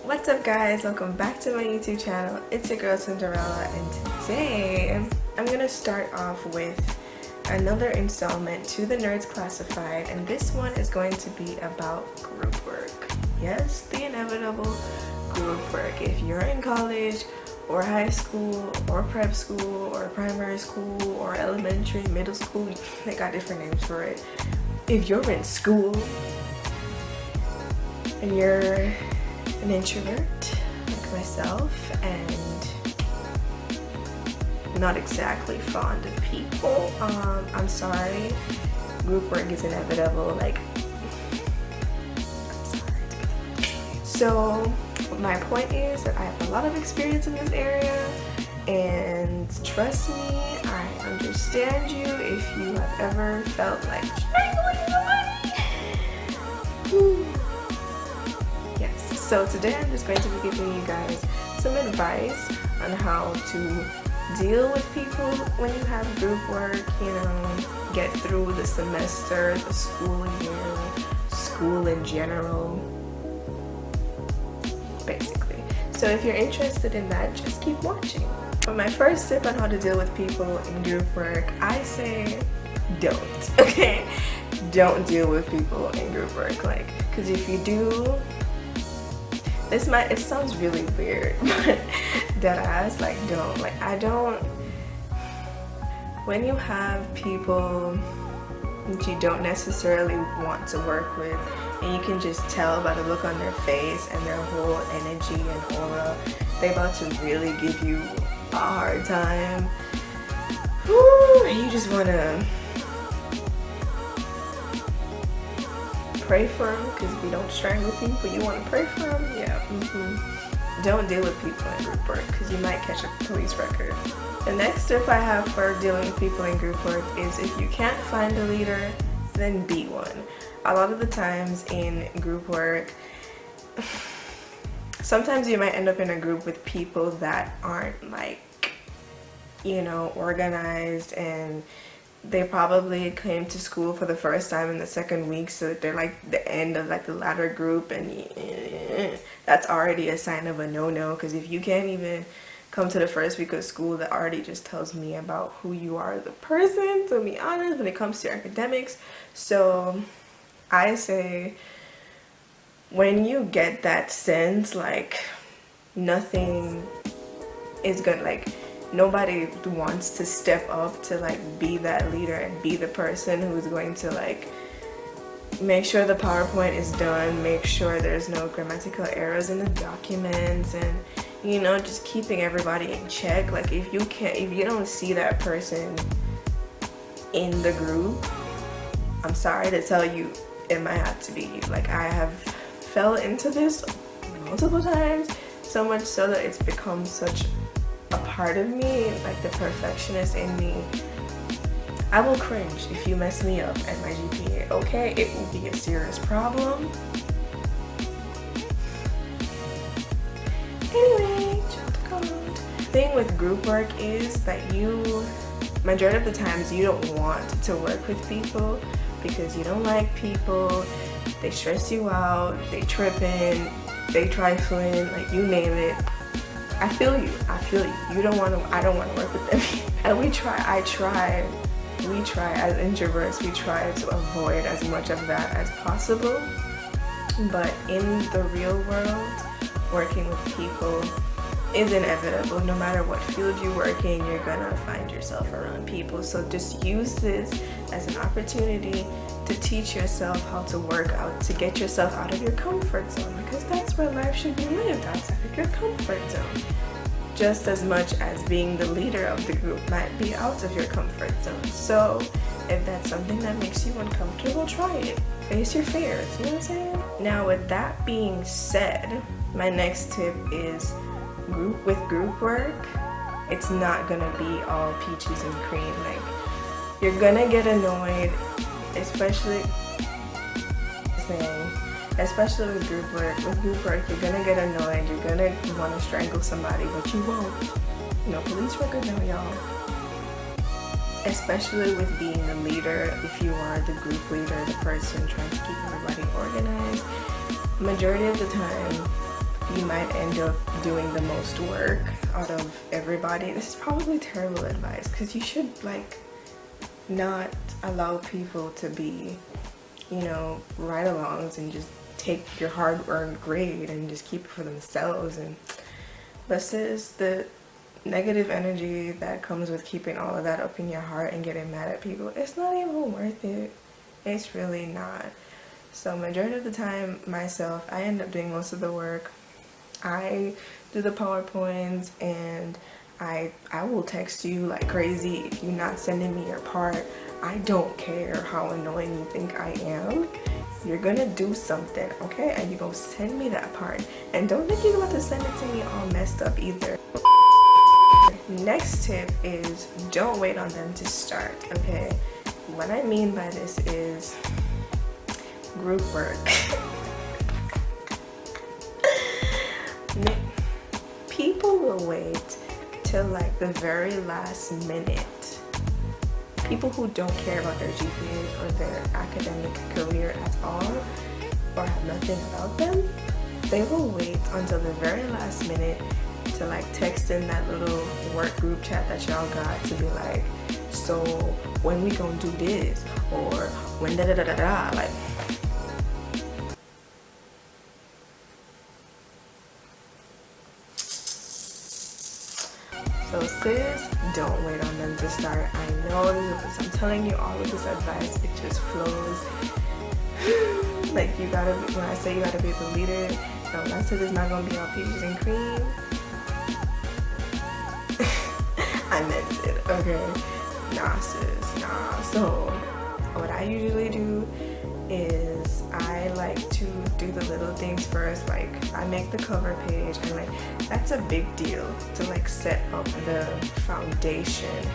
What's up guys, welcome back to my YouTube channel. It's your girl Cinderella, and today I'm gonna start off with another installment to the Nerds Classified, and this one is going to be about group work. Yes, the inevitable group work. If you're in college or high school or prep school or primary school or elementary, middle school, they got different names for it. If you're in school and you're an introvert like myself and not exactly fond of people, I'm sorry, group work is inevitable. Like, I'm sorry. So my point is that I have a lot of experience in this area, and trust me, I understand you if you have ever felt like strangling somebody. Yes, so today I'm just going to be giving you guys some advice on how to deal with people when you have group work, you know, get through the semester, the school year, school in general, basically. So if you're interested in that, just keep watching. For my first tip on how to deal with people in group work, I say don't, okay? Don't deal with people in group work, like, because if you do, it sounds really weird, but deadass, like, don't. Like, when you have people that you don't necessarily want to work with, and you can just tell by the look on their face and their whole energy and aura, they about to really give you a hard time. Woo, and you just want to pray for them, because we don't strangle people. You want to pray for them? Yeah. Don't deal with people in group work, because you might catch a police record. The next tip I have for dealing with people in group work is, if you can't find a leader, then be one. A lot of the times in group work, sometimes you might end up in a group with people that aren't, like, you know, organized, and they probably came to school for the first time in the second week, so they're like the end of like the latter group, and that's already a sign of a no-no, because if you can't even come to the first week of school, that already just tells me about who you are as a person, to be honest, when it comes to academics. So I say, when you get that sense, like, nothing is gonna, like, nobody wants to step up to like be that leader and be the person who's going to like make sure the PowerPoint is done, make sure there's no grammatical errors in the documents, and, you know, just keeping everybody in check. Like, if you don't see that person in the group, I'm sorry to tell you, it might have to be you. Like, I have fell into this multiple times, so much so that it's become such a part of me, like the perfectionist in me. I will cringe if you mess me up at my GPA, okay? It will be a serious problem. Anyway, the thing with group work is that majority of the times, you don't want to work with people because you don't like people. They stress you out, they tripping, they trifling, like, you name it. I feel you. You don't want to, I don't want to work with them. And we try as introverts, we try to avoid as much of that as possible. But in the real world, working with people is inevitable. No matter what field you work in, you're gonna find yourself around people. So just use this as an opportunity to teach yourself how to work out, to get yourself out of your comfort zone, because that's where life should be lived, outside of your comfort zone. Just as much as being the leader of the group might be out of your comfort zone. So if that's something that makes you uncomfortable, try it. Face your fears, you know what I'm saying? Now, with that being said, my next tip is, with group work, it's not gonna be all peaches and cream. Like, you're gonna get annoyed, especially with group work. With group work, you're gonna get annoyed, you're gonna want to strangle somebody, but you won't. No police record, no, y'all. Especially with being the leader, if you are the group leader, the person trying to keep everybody organized, majority of the time, you might end up doing the most work out of everybody. This is probably terrible advice, because you should like not allow people to be, you know, ride-alongs and just take your hard-earned grade and just keep it for themselves. And versus the negative energy that comes with keeping all of that up in your heart and getting mad at people, it's not even worth it. It's really not. So majority of the time, myself, I end up doing most of the work. I do the PowerPoints, and I will text you like crazy if you're not sending me your part. I don't care how annoying you think I am. You're gonna do something, okay? And you're gonna send me that part. And don't think you're about to send it to me all messed up either. Next tip is don't wait on them to start, okay? What I mean by this is group work. People will wait till like the very last minute. People who don't care about their GPA or their academic career at all, or have nothing about them, they will wait until the very last minute to like text in that little work group chat that y'all got to be like, so when we gonna do this, or when da da da da da, like. So sis, don't wait on them to start. I know this, I'm telling you all of this advice, it just flows. Like you gotta be, when I say you gotta be the leader, no, when I said it's not gonna be all peaches and cream, I meant it, okay? Nah sis, nah. So what I usually do is I like to do the little things first. Like I make the cover page, and like that's a big deal to like set up the foundation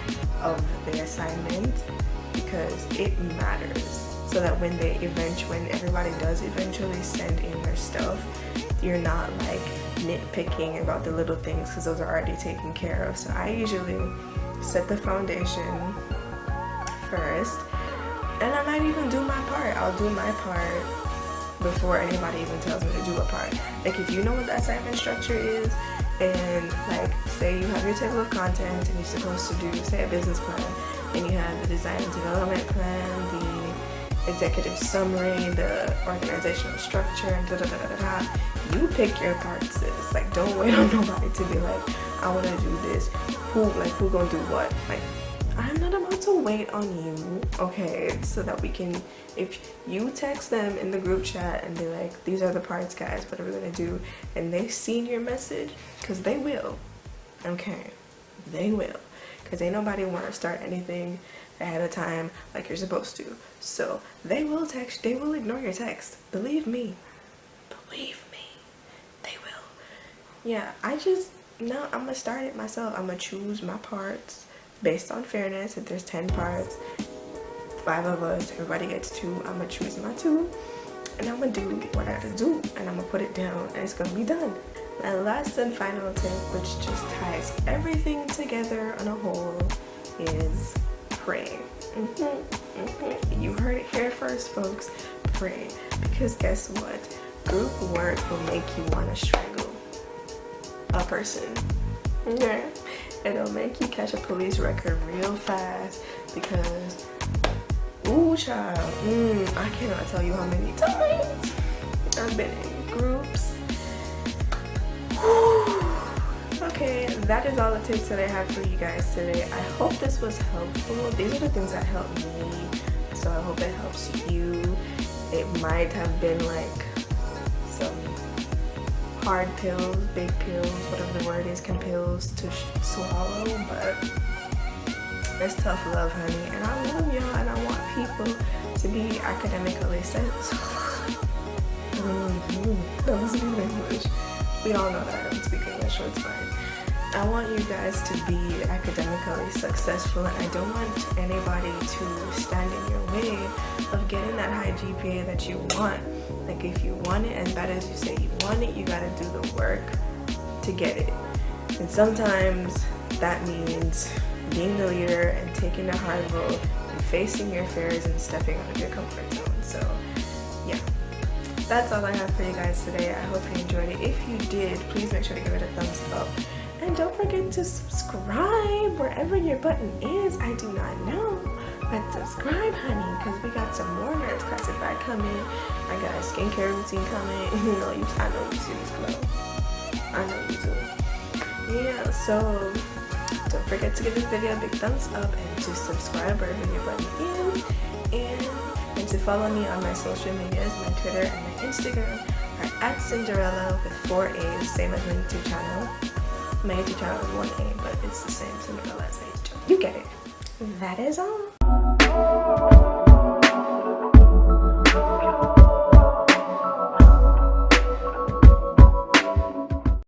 of the assignment, because it matters, so that when everybody does eventually send in their stuff, you're not like nitpicking about the little things, because those are already taken care of. So I usually set the foundation first, and I might even do my part. I'll do my part before anybody even tells me to do a part. Like if you know what the assignment structure is, and like say you have your table of contents and you're supposed to do, say, a business plan, and you have the design and development plan, the executive summary, the organizational structure, and da da da da da, you pick your parts, sis. Like don't wait on nobody to be like, I want to do this. Who gonna do what? Like I'm not about to wait on you, okay? So that we can, if you text them in the group chat and be like, these are the parts guys, what are we gonna do? And they've seen your message, because they will, okay? They will, because ain't nobody want to start anything ahead of time like you're supposed to. So they will text, they will ignore your text. Believe me, they will. Yeah, no, I'm gonna start it myself. I'm gonna choose my parts based on fairness. If there's 10 parts, 5 of us, everybody gets 2. I'm gonna choose my 2, and I'm gonna do what I gotta do, and I'm gonna put it down, and it's gonna be done. My last and final tip, which just ties everything together on a whole, is pray. You heard it here first, folks. Pray, because guess what? Group work will make you want to strangle a person. Yeah. It'll make you catch a police record real fast, because, ooh child, I cannot tell you how many times I've been in groups. Okay, that is all the tips that I have for you guys today. I hope this was helpful. These are the things that helped me, so I hope it helps you. It might have been like some hard pills, big pills, whatever the word is, pills to swallow, but it's tough love, honey. And I love y'all, and I want people to be academically successful. That was in English. We all know that I don't speak English, so it's fine. I want you guys to be academically successful, and I don't want anybody to stand in your way of getting that high GPA that you want. Like if you want it as bad as you say you want it, you gotta do the work to get it. And sometimes that means being the leader and taking the hard road and facing your fears and stepping out of your comfort zone. So yeah, that's all I have for you guys today. I hope you enjoyed it. If you did, please make sure to give it a thumbs up. And don't forget to subscribe wherever your button is. I do not know. But subscribe, honey, because we got some more Nerds Classified coming. I got a skincare routine coming. I know you see this glow. I know you do. Yeah, so don't forget to give this video a big thumbs up and to subscribe wherever your button is. And to follow me on my social medias, my Twitter and my Instagram are at Cinderella with 4 A's, same as my YouTube channel. My YouTube channel is 1 A, but it's the same Cinderella as my YouTube channel. You get it. That is all.